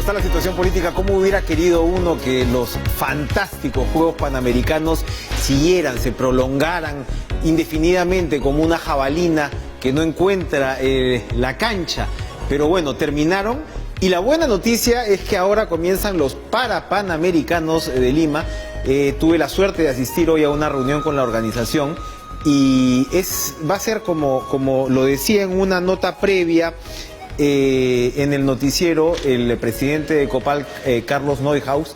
está la situación política, ¿cómo hubiera querido uno que los fantásticos Juegos Panamericanos siguieran, se prolongaran indefinidamente como una jabalina que no encuentra la cancha? Pero bueno, terminaron. Y la buena noticia es que ahora comienzan los Parapanamericanos de Lima. Tuve la suerte de asistir hoy a una reunión con la organización y va a ser como lo decía en una nota previa en el noticiero el presidente de Copal, Carlos Neuhaus.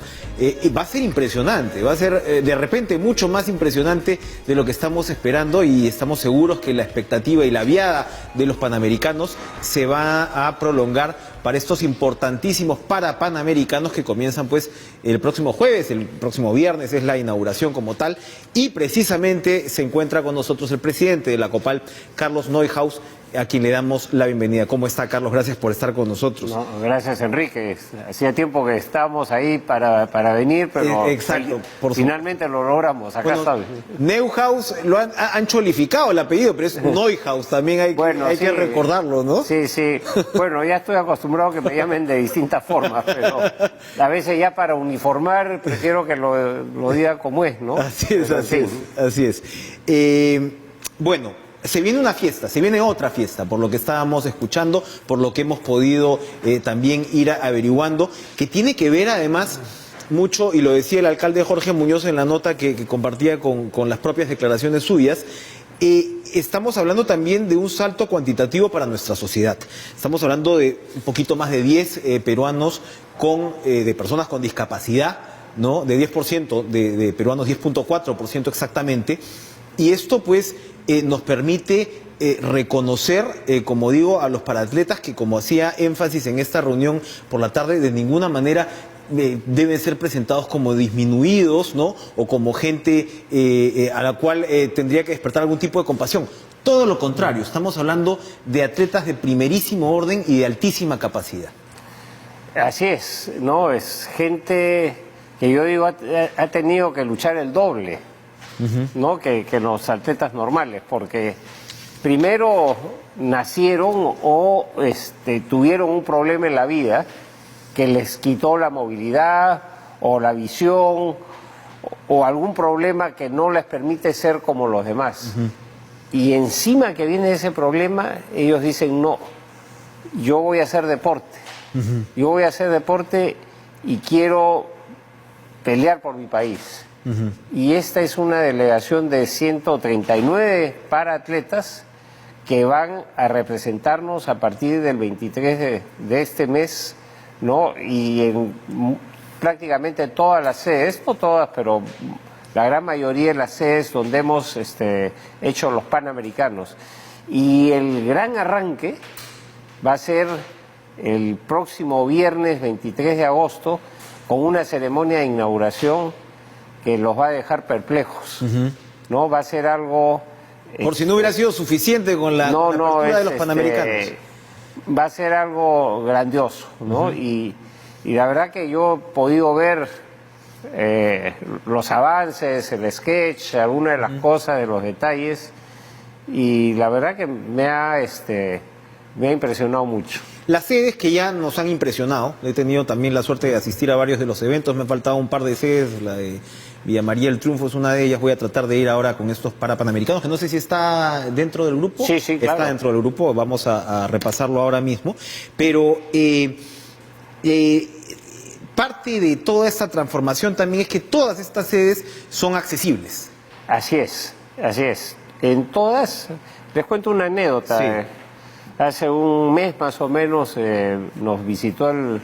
Va a ser impresionante, va a ser de repente mucho más impresionante de lo que estamos esperando, y estamos seguros que la expectativa y la viada de los panamericanos se va a prolongar para estos importantísimos Parapanamericanos que comienzan pues el próximo jueves, el próximo viernes es la inauguración como tal, y precisamente se encuentra con nosotros el presidente de la Copal, Carlos Neuhaus, a quien le damos la bienvenida. ¿Cómo está, Carlos? Gracias por estar con nosotros. No, gracias, Enrique. Hacía tiempo que estábamos ahí para venir, pero exacto, finalmente lo logramos. Acá está. Neuhaus, lo han cholificado el apellido, pero es Neuhaus, también hay que recordarlo, ¿no? Sí, sí. Bueno, ya estoy acostumbrado a que me llamen de distintas formas, pero a veces ya para uniformar prefiero que lo diga como es, ¿no? Así es, así es. Bueno, se viene una fiesta, se viene otra fiesta, por lo que estábamos escuchando, por lo que hemos podido también ir averiguando, que tiene que ver además mucho, y lo decía el alcalde Jorge Muñoz en la nota que compartía con las propias declaraciones suyas. Estamos hablando también de un salto cuantitativo para nuestra sociedad. Estamos hablando de un poquito más de 10 peruanos de personas con discapacidad, ¿no? De 10% de peruanos, 10.4% exactamente. Y esto pues nos permite reconocer, como digo, a los paratletas que, como hacía énfasis en esta reunión por la tarde, de ninguna manera deben ser presentados como disminuidos, ¿no? O como gente a la cual tendría que despertar algún tipo de compasión. Todo lo contrario, estamos hablando de atletas de primerísimo orden y de altísima capacidad. Así es, ¿no? Es gente que yo digo ha tenido que luchar el doble, ¿no? que los atletas normales, porque primero nacieron o tuvieron un problema en la vida que les quitó la movilidad o la visión o algún problema que no les permite ser como los demás. Y encima que viene ese problema, ellos dicen, no, yo voy a hacer deporte. Yo voy a hacer deporte y quiero pelear por mi país. Y esta es una delegación de 139 paraatletas que van a representarnos a partir del 23 de este mes, ¿no? Y en prácticamente todas las sedes, no todas, pero la gran mayoría de las sedes donde hemos hecho los Panamericanos. Y el gran arranque va a ser el próximo viernes 23 de agosto con una ceremonia de inauguración que los va a dejar perplejos, ¿no? Va a ser algo... Por si no hubiera sido suficiente con la apertura de los Panamericanos. Va a ser algo grandioso, ¿no? Y la verdad que yo he podido ver los avances, el sketch, algunas de las cosas, de los detalles, y la verdad que me ha impresionado mucho. Las sedes que ya nos han impresionado, he tenido también la suerte de asistir a varios de los eventos, me ha faltado un par de sedes, la de Villa María del Triunfo es una de ellas. Voy a tratar de ir ahora con estos Parapanamericanos, que no sé si está dentro del grupo. Sí, sí, claro. Está dentro del grupo, vamos a repasarlo ahora mismo. Pero parte de toda esta transformación también es que todas estas sedes son accesibles. Así es, así es. En todas, les cuento una anécdota. Sí. Hace un mes más o menos nos visitó el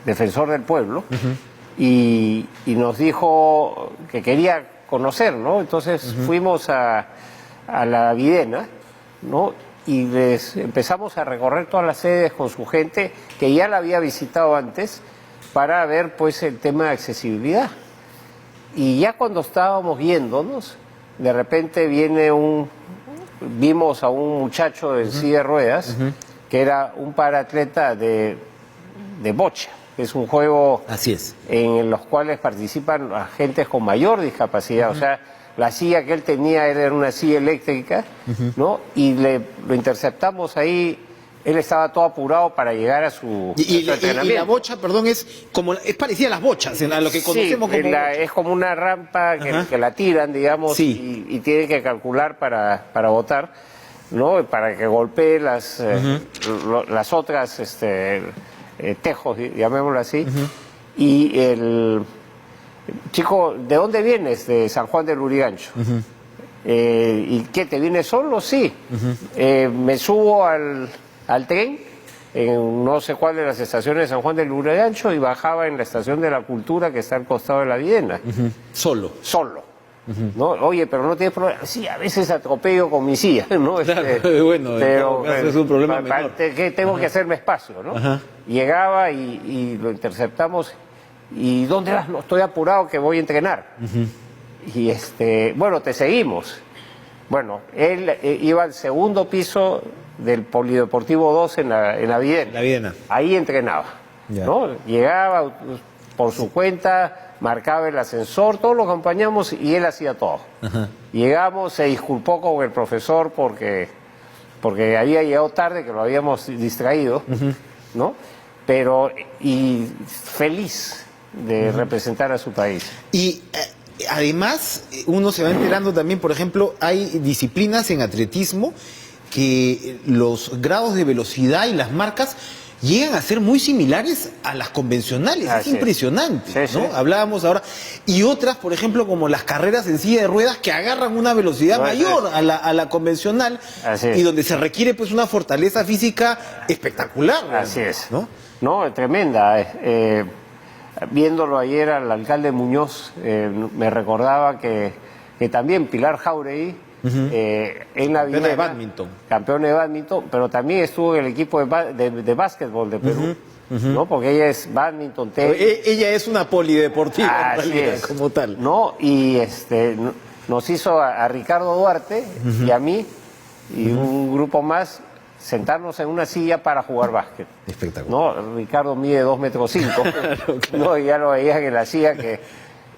defensor del pueblo y nos dijo que quería conocer, ¿no? Entonces fuimos a la Videna, ¿no? Y les empezamos a recorrer todas las sedes con su gente que ya la había visitado antes para ver pues el tema de accesibilidad. Y ya cuando estábamos viéndonos, de repente vimos a un muchacho en silla de ruedas, que era un paraatleta de bocha, que es un juego Así es. en los cuales participan agentes con mayor discapacidad. O sea, la silla que él tenía era una silla eléctrica, ¿no? Y lo interceptamos ahí él estaba todo apurado para llegar a su, Y a su entrenamiento. la bocha, perdón, es parecida a las bochas, a lo que conocemos sí, como bocha. es como una rampa que la tiran, digamos, Sí. y tienen que calcular para botar, ¿no? Para que golpee las otras tejos, llamémoslo así. Y el chico, ¿de dónde vienes? De San Juan del Lurigancho. ¿Y qué, te vienes solo? Sí. Me subo al tren en no sé cuál de las estaciones de San Juan del Lurigancho y bajaba en la estación de la Cultura que está al costado de la Videna. Solo. Solo. ¿No? Oye, pero no tienes problema. Sí, a veces atropello con mi silla, ¿no? Claro, bueno, en todo caso es un problema menor. Que tengo que hacerme espacio, ¿no? Ajá. Llegaba y lo interceptamos. ¿Y dónde vas? No, estoy apurado que voy a entrenar. Y bueno, te seguimos. Bueno, él iba al segundo piso del Polideportivo 2 en la Videna. La Videna. Ahí entrenaba, Ya. ¿no? Llegaba por su cuenta, marcaba el ascensor, todos lo acompañamos y él hacía todo. Ajá. Llegamos, se disculpó con el profesor porque había llegado tarde, que lo habíamos distraído, ¿no? Pero, y feliz de representar a su país. Y además, uno se va enterando también, por ejemplo, hay disciplinas en atletismo que los grados de velocidad y las marcas llegan a ser muy similares a las convencionales. Así es impresionante, sí, ¿no? sí. Hablábamos ahora. Y otras, por ejemplo, como las carreras en silla de ruedas, que agarran una velocidad No, mayor a la convencional, Así es. y donde se requiere pues una fortaleza física espectacular. Así es. ¿no? No, tremenda. Viéndolo ayer al alcalde Muñoz, me recordaba que también Pilar Jauregui, en la Campeona de Videna, bádminton. campeona de bádminton, pero también estuvo en el equipo de básquetbol de Perú, ¿no? Porque ella es bádminton, tenis. Ella es una polideportiva en Así realidad, es. como tal. ¿No? Y nos hizo a Ricardo Duarte y a mí y un grupo más sentarnos en una silla para jugar básquet. Espectacular. ¿No? Ricardo mide 2,5 metros, ¿no? Y ya lo veían en la silla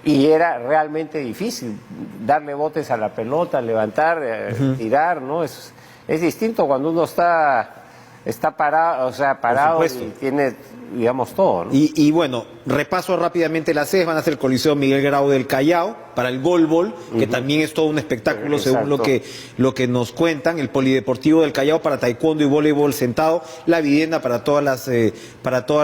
y era realmente difícil darle botes a la pelota, levantar, tirar, ¿no? Es distinto cuando uno está parado, o sea, parado y supuesto. tiene, digamos, todo, ¿no? Y bueno, repaso rápidamente las sedes, van a ser el Coliseo Miguel Grau del Callao, para el goalball, que también es todo un espectáculo según lo que nos cuentan, el Polideportivo del Callao para taekwondo y voleibol sentado, la Videna para todas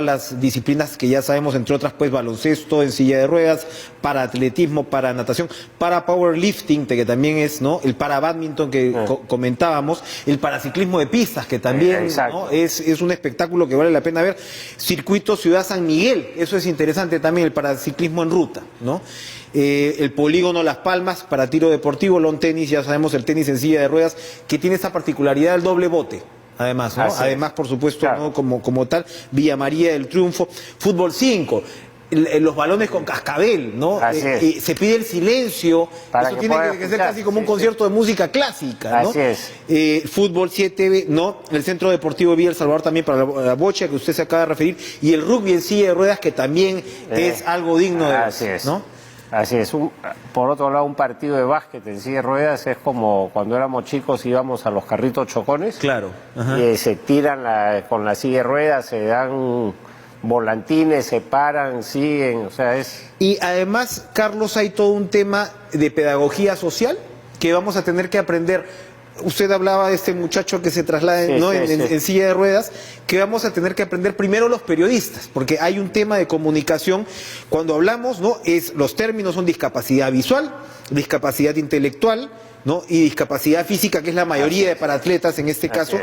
las disciplinas que ya sabemos, entre otras pues baloncesto en silla de ruedas, para atletismo, para natación, para powerlifting, que también es, ¿no? El para badminton que comentábamos, el paraciclismo de pistas, que también, ¿no? es un espectáculo que vale la pena ver. Circuito Ciudad San Miguel, eso es interesante también, el paraciclismo en ruta, ¿no? El polígono Las Palmas para tiro deportivo, lawn tenis, ya sabemos, el tenis en silla de ruedas, que tiene esta particularidad del doble bote. Además, ¿no? Además, por supuesto, claro, ¿no? como tal, Villa María del Triunfo, fútbol 5, los balones con cascabel, ¿no? Se pide el silencio, para eso que tiene que ser casi como un concierto de música clásica, ¿no? Así es. Fútbol 7, ¿no? El Centro Deportivo Villa El Salvador también para la bocha, que usted se acaba de referir, y el rugby en silla de ruedas, que también es algo digno de así es, ¿no? Así es. Por otro lado, un partido de básquet en silla de ruedas es como cuando éramos chicos íbamos a los carritos chocones. Claro. Se tiran con la silla de ruedas, se dan volantines, se paran, siguen, o sea, es... Y además, Carlos, hay todo un tema de pedagogía social que vamos a tener que aprender. Usted hablaba de este muchacho que se traslada en silla de ruedas, que vamos a tener que aprender primero los periodistas, porque hay un tema de comunicación. Cuando hablamos, ¿no? Los términos son discapacidad visual, discapacidad intelectual, ¿no? Y discapacidad física, que es la mayoría de paratletas en este caso.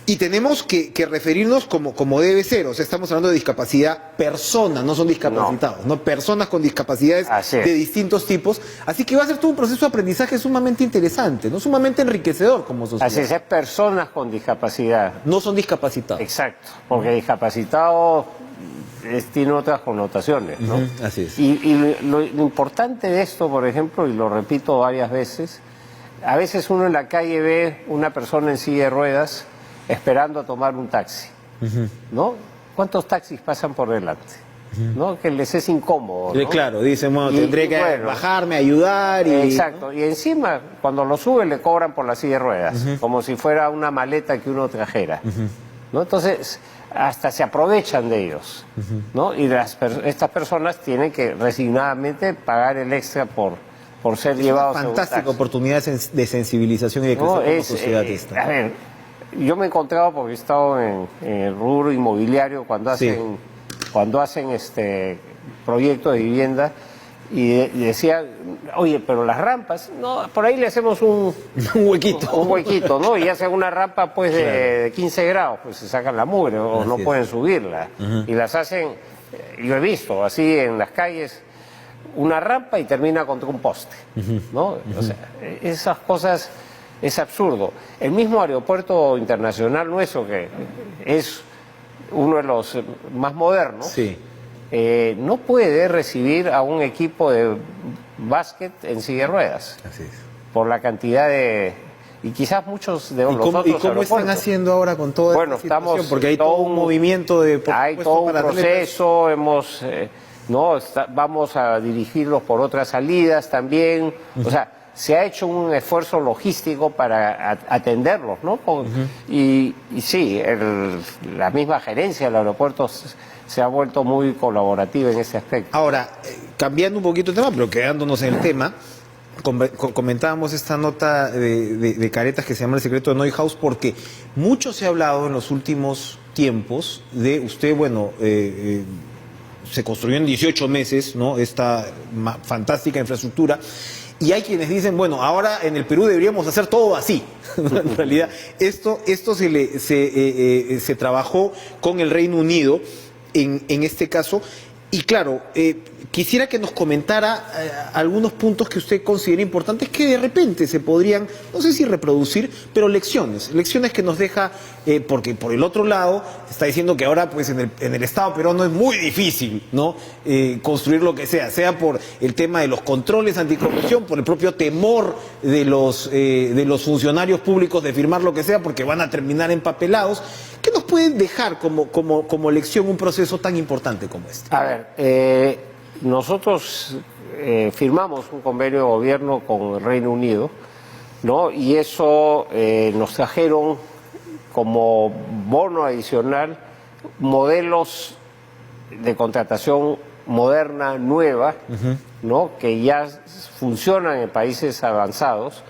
Y tenemos que referirnos como debe ser. O sea, estamos hablando de discapacidad persona, no son discapacitados, no personas con discapacidades de distintos tipos. Así que va a ser todo un proceso de aprendizaje sumamente interesante, no sumamente enriquecedor como sociedad. Así es personas con discapacidad. No son discapacitados. Exacto, porque discapacitado tiene otras connotaciones, ¿no? Así es. Y lo importante de esto, por ejemplo, y lo repito varias veces, a veces uno en la calle ve una persona en silla de ruedas esperando a tomar un taxi, ¿no? ¿Cuántos taxis pasan por delante? ¿No? Que les es incómodo, ¿no? Claro, dicen, bueno, tendré que bajarme, ayudar y... Exacto, ¿no? Y encima, cuando lo suben le cobran por la silla de ruedas, como si fuera una maleta que uno trajera, ¿no? Entonces, hasta se aprovechan de ellos, ¿no? Y estas personas tienen que resignadamente pagar el extra por ser llevados a un taxi. Fantástica oportunidad de sensibilización y de crecer como sociedad esta. A ver, yo me he encontrado, porque he estado en el rubro inmobiliario cuando hacen, proyectos de vivienda, y decía, oye, pero las rampas, no, por ahí le hacemos un huequito. Un huequito, ¿no? Y hacen una rampa pues de 15 grados, pues se sacan la mugre o no pueden subirla. Y las hacen, yo he visto así en las calles, una rampa y termina contra un poste, ¿no? O sea, esas cosas es absurdo. El mismo aeropuerto internacional nuestro, que es uno de los más modernos, sí, no puede recibir a un equipo de básquet en silla de ruedas. Así es. Por la cantidad de... Y quizás muchos de los otros aeropuertos. ¿Y cómo están haciendo ahora con toda esta situación? Porque hay todo un movimiento de... Hay todo un proceso, vamos a dirigirlos por otras salidas también. O sea, se ha hecho un esfuerzo logístico para atenderlos, ¿no? Y sí, la misma gerencia del aeropuerto se ha vuelto muy colaborativa en ese aspecto. Ahora, cambiando un poquito el tema, pero quedándonos en el tema, comentábamos esta nota de caretas que se llama El secreto de Neuhaus, porque mucho se ha hablado en los últimos tiempos de usted, se construyó en 18 meses, ¿no? Esta fantástica infraestructura. Y hay quienes dicen, bueno, ahora en el Perú deberíamos hacer todo así. En realidad, esto se trabajó con el Reino Unido en este caso. Y claro, quisiera que nos comentara algunos puntos que usted considera importantes que de repente se podrían, no sé si reproducir, pero lecciones que nos deja, porque por el otro lado está diciendo que ahora pues en el Estado peruano es muy difícil, ¿no? Construir lo que sea por el tema de los controles anticorrupción, por el propio temor de los funcionarios públicos de firmar lo que sea porque van a terminar empapelados. ¿Qué nos puede dejar como lección un proceso tan importante como este? A ver, nosotros firmamos un convenio de gobierno con el Reino Unido, ¿no? Y eso nos trajeron como bono adicional modelos de contratación moderna, nueva, ¿no? Que ya funcionan en países avanzados,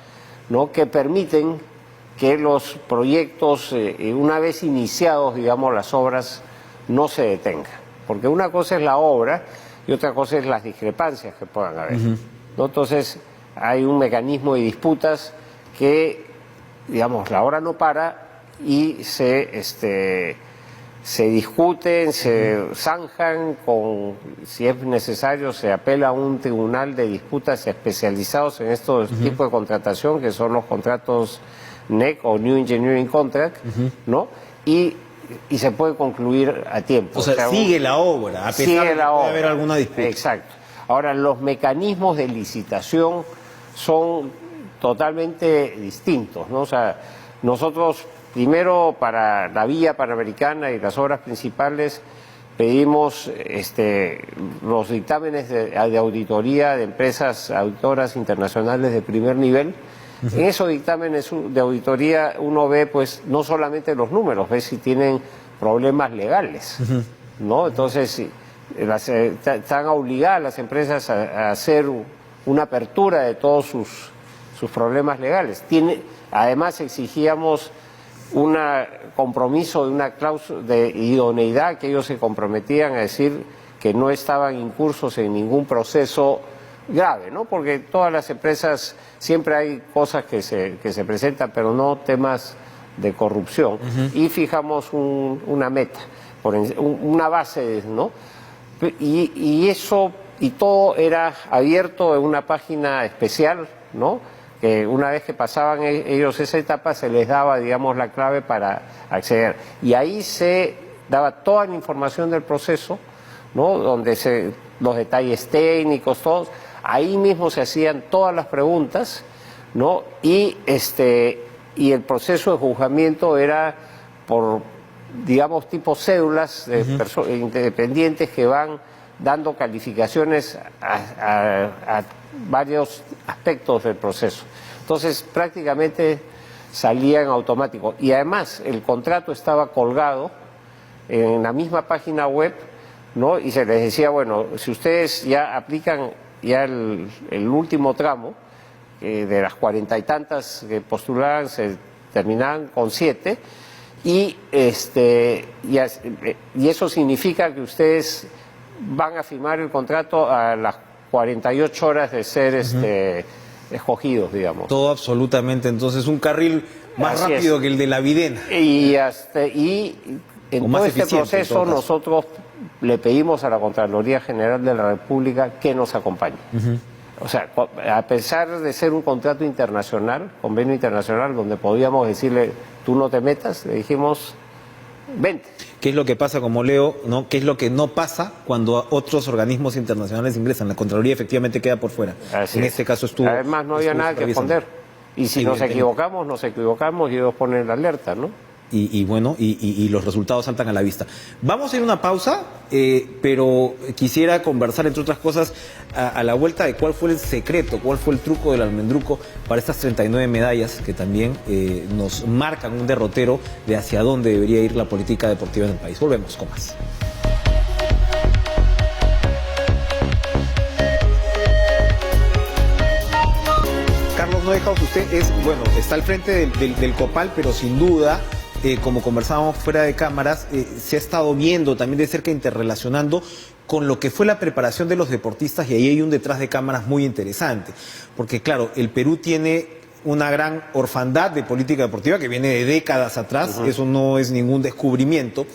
¿no? Que permiten que los proyectos, una vez iniciados, digamos, las obras, no se detengan. Porque una cosa es la obra y otra cosa es las discrepancias que puedan haber, ¿no? Entonces, hay un mecanismo de disputas que, digamos, la obra no para y se discuten, se zanjan, si es necesario, se apela a un tribunal de disputas especializados en estos tipos de contratación, que son los contratos NEC o New Engineering Contract, ¿no? Y se puede concluir a tiempo. O sea, sigue la obra, a pesar de que puede haber alguna disputa. Exacto. Ahora, los mecanismos de licitación son totalmente distintos, ¿no? O sea, nosotros, primero, para la vía panamericana y las obras principales, pedimos los dictámenes de auditoría de empresas auditoras internacionales de primer nivel. En esos dictámenes de auditoría uno ve, pues, no solamente los números, ve si tienen problemas legales, ¿no? Entonces, están obligadas las empresas a hacer una apertura de todos sus problemas legales. Además, exigíamos un compromiso de una cláusula de idoneidad, que ellos se comprometían a decir que no estaban incursos en ningún proceso grave, ¿no? Porque todas las empresas siempre hay cosas que se presentan, pero no temas de corrupción. Y fijamos una meta, una base, ¿no? Y eso, y todo era abierto en una página especial, ¿no? Que una vez que pasaban ellos esa etapa se les daba, digamos, la clave para acceder. Y ahí se daba toda la información del proceso, ¿no? Donde los detalles técnicos, todos. Ahí mismo se hacían todas las preguntas, ¿no? Y el proceso de juzgamiento era por, digamos, tipo cédulas de independientes que van dando calificaciones a varios aspectos del proceso. Entonces, prácticamente salía en automático. Y además el contrato estaba colgado en la misma página web, ¿no? Y se les decía, bueno, si ustedes ya aplican ya el último tramo, de las 40 y tantas que postulaban, se terminaban con 7, y eso significa que ustedes van a firmar el contrato a las 48 horas de ser escogidos, digamos. Todo absolutamente, entonces un carril más Así rápido es. que el de la Videna. Y en O más todo este eficiente, en proceso todo caso. nosotros le pedimos a la Contraloría General de la República que nos acompañe. O sea, a pesar de ser un contrato internacional, convenio internacional, donde podíamos decirle, tú no te metas, le dijimos, vente. ¿Qué es lo que pasa, como leo, no? ¿Qué es lo que no pasa cuando otros organismos internacionales ingresan? La Contraloría efectivamente queda por fuera. Así En es. este caso estuvo... Además no había estuvo nada que supervisando. esconder. Y si nos equivocamos y ellos ponen la alerta, ¿no? Y bueno, y los resultados saltan a la vista. Vamos a ir a una pausa, pero quisiera conversar, entre otras cosas, a la vuelta de cuál fue el secreto, cuál fue el truco del almendruco para estas 39 medallas que también nos marcan un derrotero de hacia dónde debería ir la política deportiva en el país. Volvemos con más. Carlos Neuhaus, usted está al frente del COPAL, pero sin duda, como conversábamos fuera de cámaras, se ha estado viendo también de cerca, interrelacionando con lo que fue la preparación de los deportistas, y ahí hay un detrás de cámaras muy interesante, porque claro, el Perú tiene una gran orfandad de política deportiva que viene de décadas atrás, eso no es ningún descubrimiento,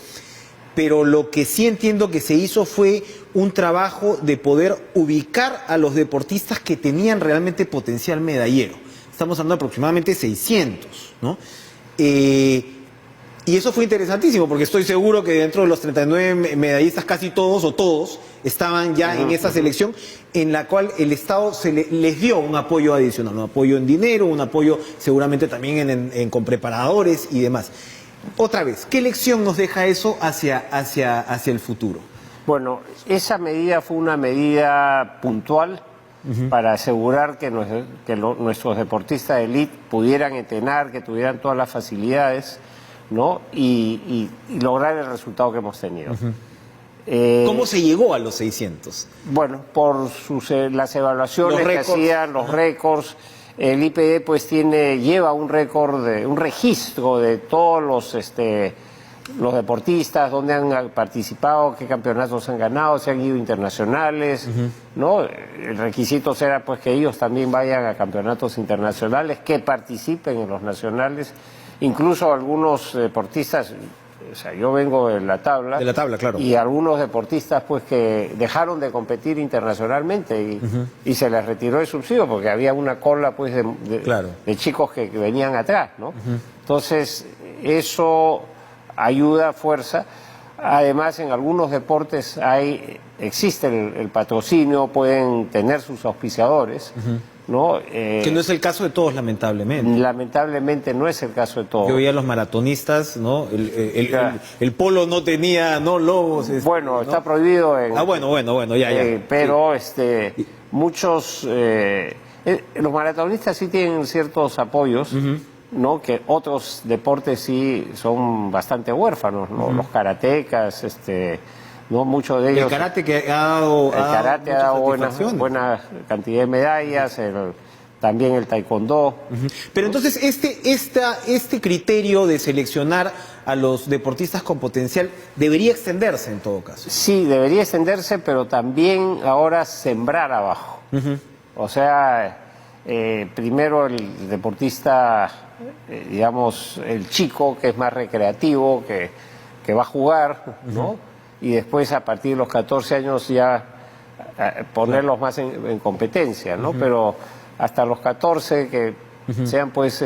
pero lo que sí entiendo que se hizo fue un trabajo de poder ubicar a los deportistas que tenían realmente potencial medallero. Estamos hablando de aproximadamente 600, ¿no? Y eso fue interesantísimo, porque estoy seguro que dentro de los 39 medallistas, casi todos o todos estaban ya en esa selección, en la cual el Estado les dio un apoyo adicional, un apoyo en dinero, un apoyo seguramente también con preparadores y demás. Otra vez, ¿qué lección nos deja eso hacia el futuro? Bueno, esa medida fue una medida puntual para asegurar que nuestros deportistas de élite pudieran entrenar, que tuvieran todas las facilidades, ¿no? Y lograr el resultado que hemos tenido. ¿Cómo se llegó a los 600? Bueno, por las evaluaciones que hacían, los récords. El IPD pues lleva un récord, un registro de todos los deportistas, dónde han participado, qué campeonatos han ganado, si han ido internacionales, ¿no? El requisito será pues que ellos también vayan a campeonatos internacionales, que participen en los nacionales, incluso algunos deportistas. O sea, yo vengo de la tabla. De la tabla, claro. Y algunos deportistas pues que dejaron de competir internacionalmente y se les retiró el subsidio porque había una cola pues de chicos que venían atrás, ¿no? Entonces, eso ayuda, fuerza. Además, en algunos deportes existe el patrocinio, pueden tener sus auspiciadores, ¿no? Que no es el caso de todos, lamentablemente. Lamentablemente no es el caso de todos. Yo veía a los maratonistas, ¿no? El polo no tenía, ¿no? Lobos. Bueno, ¿no? Está prohibido. Bueno, ya. Pero muchos... los maratonistas sí tienen ciertos apoyos, ¿no? Que otros deportes sí son bastante huérfanos, ¿no? Los karatecas, no muchos de ellos. El karate que ha dado buena cantidad de medallas, también el taekwondo. Pero entonces este criterio de seleccionar a los deportistas con potencial debería extenderse en todo caso. Sí, debería extenderse, pero también ahora sembrar abajo. O sea, primero el deportista, digamos, el chico que es más recreativo, que va a jugar, ¿no? Y después a partir de los 14 años ya ponerlos más en competencia, ¿no? Pero hasta los 14 que sean pues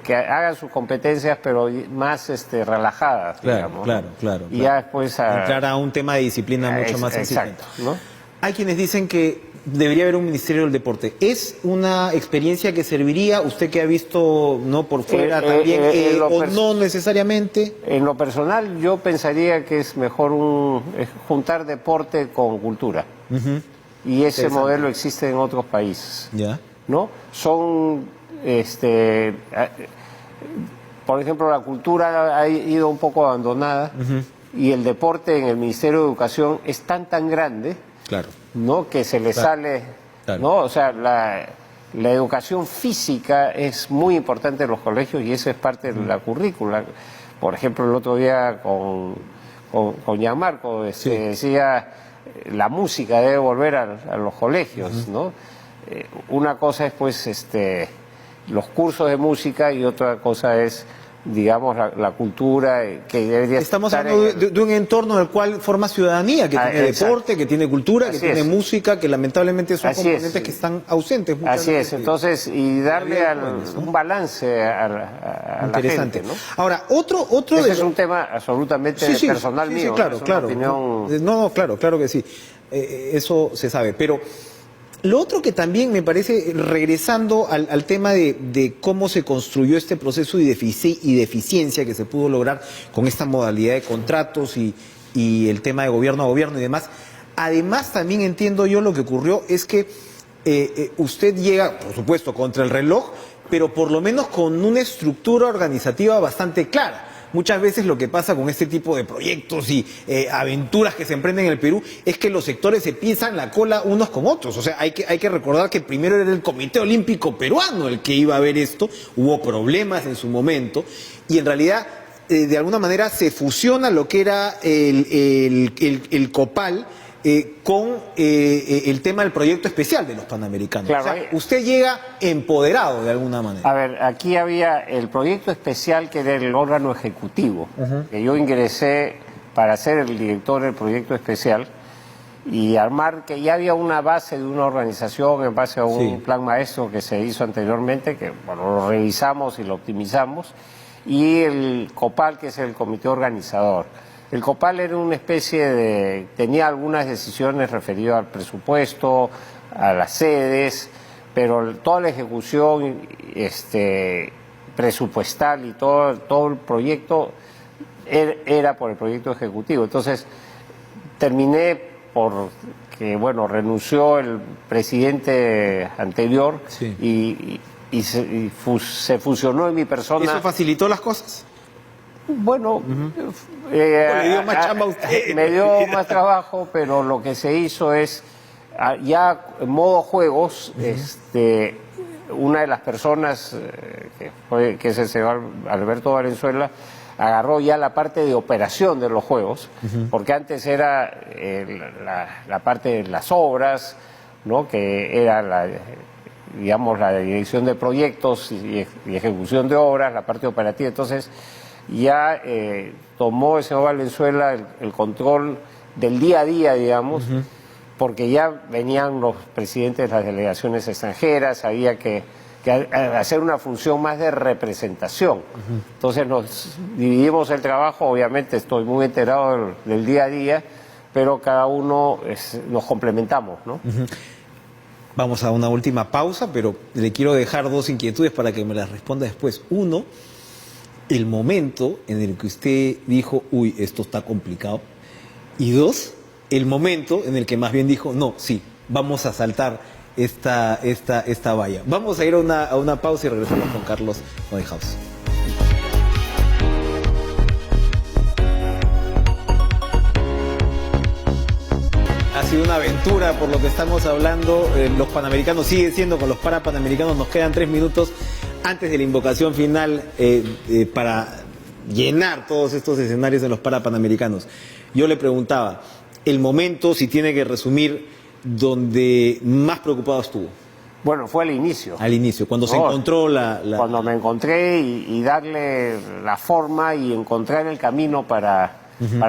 que hagan sus competencias pero más relajadas, digamos. Claro. Y ya después entrar a un tema de disciplina mucho más exigente. Exacto, ¿no? Hay quienes dicen que debería haber un Ministerio del Deporte. ¿Es una experiencia que serviría, usted que ha visto no por fuera también, o no necesariamente? En lo personal yo pensaría que es mejor juntar deporte con cultura. Y ese modelo existe en otros países. Ya. ¿No? Son por ejemplo, la cultura ha ido un poco abandonada y el deporte en el Ministerio de Educación es tan grande, Claro. ¿no? Que se le sale, Claro. ¿no? O sea, la educación física es muy importante en los colegios y eso es parte de la currícula. Por ejemplo, el otro día con Gianmarco decía, la música debe volver a los colegios, ¿no? Una cosa es, pues, los cursos de música y otra cosa es, digamos, la cultura que debería Estamos estar hablando de un entorno en el cual forma ciudadanía, que tiene deporte, que tiene cultura, que tiene música, que lamentablemente son componentes que están ausentes. Así es, entonces, y darle un balance a la gente, ¿no? Ahora, otro ese es un tema absolutamente personal mío. Claro, claro. Opinión... No, claro que sí. Eso se sabe, pero... Lo otro que también me parece, regresando al tema de cómo se construyó este proceso y de eficiencia que se pudo lograr con esta modalidad de contratos y el tema de gobierno a gobierno y demás, además también entiendo yo lo que ocurrió es que usted llega, por supuesto, contra el reloj, pero por lo menos con una estructura organizativa bastante clara. Muchas veces lo que pasa con este tipo de proyectos y aventuras que se emprenden en el Perú es que los sectores se pisan la cola unos con otros. O sea, hay que recordar que primero era el Comité Olímpico Peruano el que iba a ver esto, hubo problemas en su momento y en realidad de alguna manera se fusiona lo que era el COPAL con el tema del proyecto especial de los Panamericanos. Claro, o sea, usted llega empoderado de alguna manera. A ver, aquí había el proyecto especial que era el órgano ejecutivo, que yo ingresé para ser el director del proyecto especial y armar, que ya había una base de una organización en base a un plan maestro que se hizo anteriormente, que bueno, lo revisamos y lo optimizamos, y el COPAL, que es el comité organizador. El COPAL era una especie tenía algunas decisiones referidas al presupuesto, a las sedes, pero toda la ejecución presupuestal y todo el proyecto era por el proyecto ejecutivo. Entonces, terminé porque, bueno, renunció el presidente anterior y se fusionó en mi persona. ¿Eso facilitó las cosas? Bueno, le dio más chamba a usted. Me dio más trabajo, pero lo que se hizo es, ya en modo juegos, una de las personas, que es el señor Alberto Valenzuela, agarró ya la parte de operación de los juegos, porque antes era la parte de las obras, ¿no? Que era digamos, la dirección de proyectos y ejecución de obras, la parte operativa. Entonces, ya tomó el señor Valenzuela el control del día a día, digamos, porque ya venían los presidentes de las delegaciones extranjeras, había que hacer una función más de representación. Entonces nos dividimos el trabajo, obviamente estoy muy enterado del día a día, pero cada uno nos complementamos, ¿no? Vamos a una última pausa, pero le quiero dejar dos inquietudes para que me las responda después. Uno, el momento en el que usted dijo, uy, esto está complicado. Y dos, el momento en el que más bien dijo, no, sí, vamos a saltar esta valla. Vamos a ir a una pausa y regresamos con Carlos Neuhaus. Ha sido una aventura por lo que estamos hablando. Los Panamericanos siguen siendo con los Parapanamericanos. Nos quedan 3 minutos antes de la invocación final para llenar todos estos escenarios en los Parapanamericanos. Yo le preguntaba, el momento, si tiene que resumir, donde más preocupado estuvo. Bueno, fue al inicio. Al inicio, cuando se encontró Cuando me encontré y darle la forma y encontrar el camino para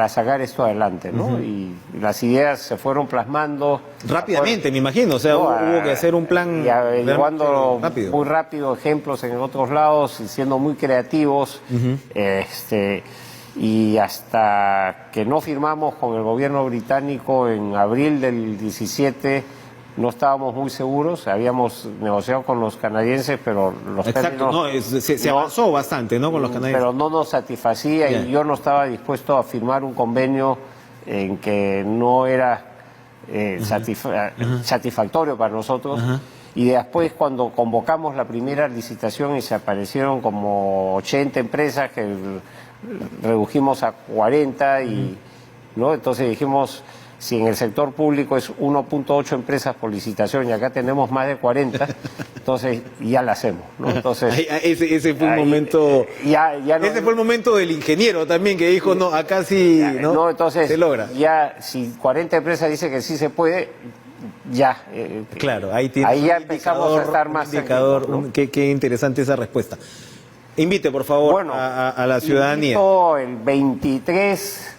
sacar esto adelante, ¿no? Y las ideas se fueron plasmando rápidamente, me imagino, o sea, hubo que hacer un plan y averiguando muy rápido ejemplos en otros lados y siendo muy creativos, y hasta que no firmamos con el gobierno británico en abril del 17 no estábamos muy seguros, habíamos negociado con los canadienses, pero los términos... Se avanzó bastante, ¿no?, con los canadienses. Pero no nos satisfacía y yo no estaba dispuesto a firmar un convenio en que no era satisfactorio para nosotros. Y después, cuando convocamos la primera licitación y se aparecieron como 80 empresas, que redujimos a 40, ¿no? Entonces dijimos, si en el sector público es 1.8 empresas por licitación y acá tenemos más de 40, entonces ya la hacemos, ¿no? Entonces, ese fue un momento... ese fue el momento del ingeniero también, que dijo, no, acá sí, ¿no? Entonces, se logra. Ya, si 40 empresas dicen que sí se puede, ya. Claro, ahí ya empezamos a estar más indicador, ¿no? Qué interesante esa respuesta. Invite, por favor, a la ciudadanía. El 23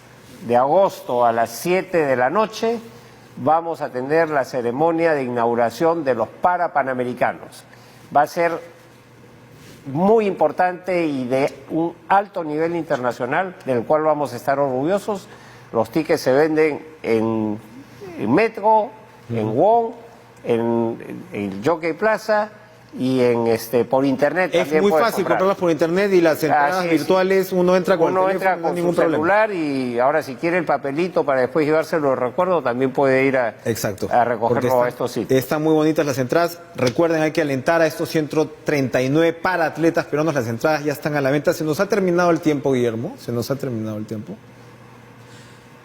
de agosto a las 7 de la noche vamos a tener la ceremonia de inauguración de los Parapanamericanos. Va a ser muy importante y de un alto nivel internacional, del cual vamos a estar orgullosos. Los tickets se venden en Metro, en WOM, en Jockey Plaza y por internet. Es muy fácil comprarlas por internet, y las entradas virtuales uno entra con su celular, y ahora si quiere el papelito para después llevárselo de recuerdo, también puede ir a recogerlo a estos sitios. Están muy bonitas las entradas. Recuerden, hay que alentar a estos 139 para atletas peruanos. Las entradas ya están a la venta. Se nos ha terminado el tiempo, Guillermo. Se nos ha terminado el tiempo.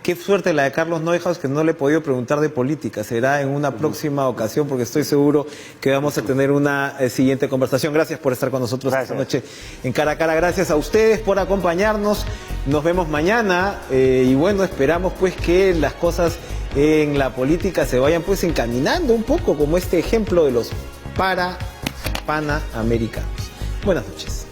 Qué suerte la de Carlos Neuhaus, que no le he podido preguntar de política. Será en una próxima ocasión, porque estoy seguro que vamos a tener una siguiente conversación. Gracias por estar con nosotros esta noche en Cara a Cara. Gracias a ustedes por acompañarnos. Nos vemos mañana y bueno, esperamos pues que las cosas en la política se vayan pues encaminando un poco, como este ejemplo de los Parapanamericanos. Buenas noches.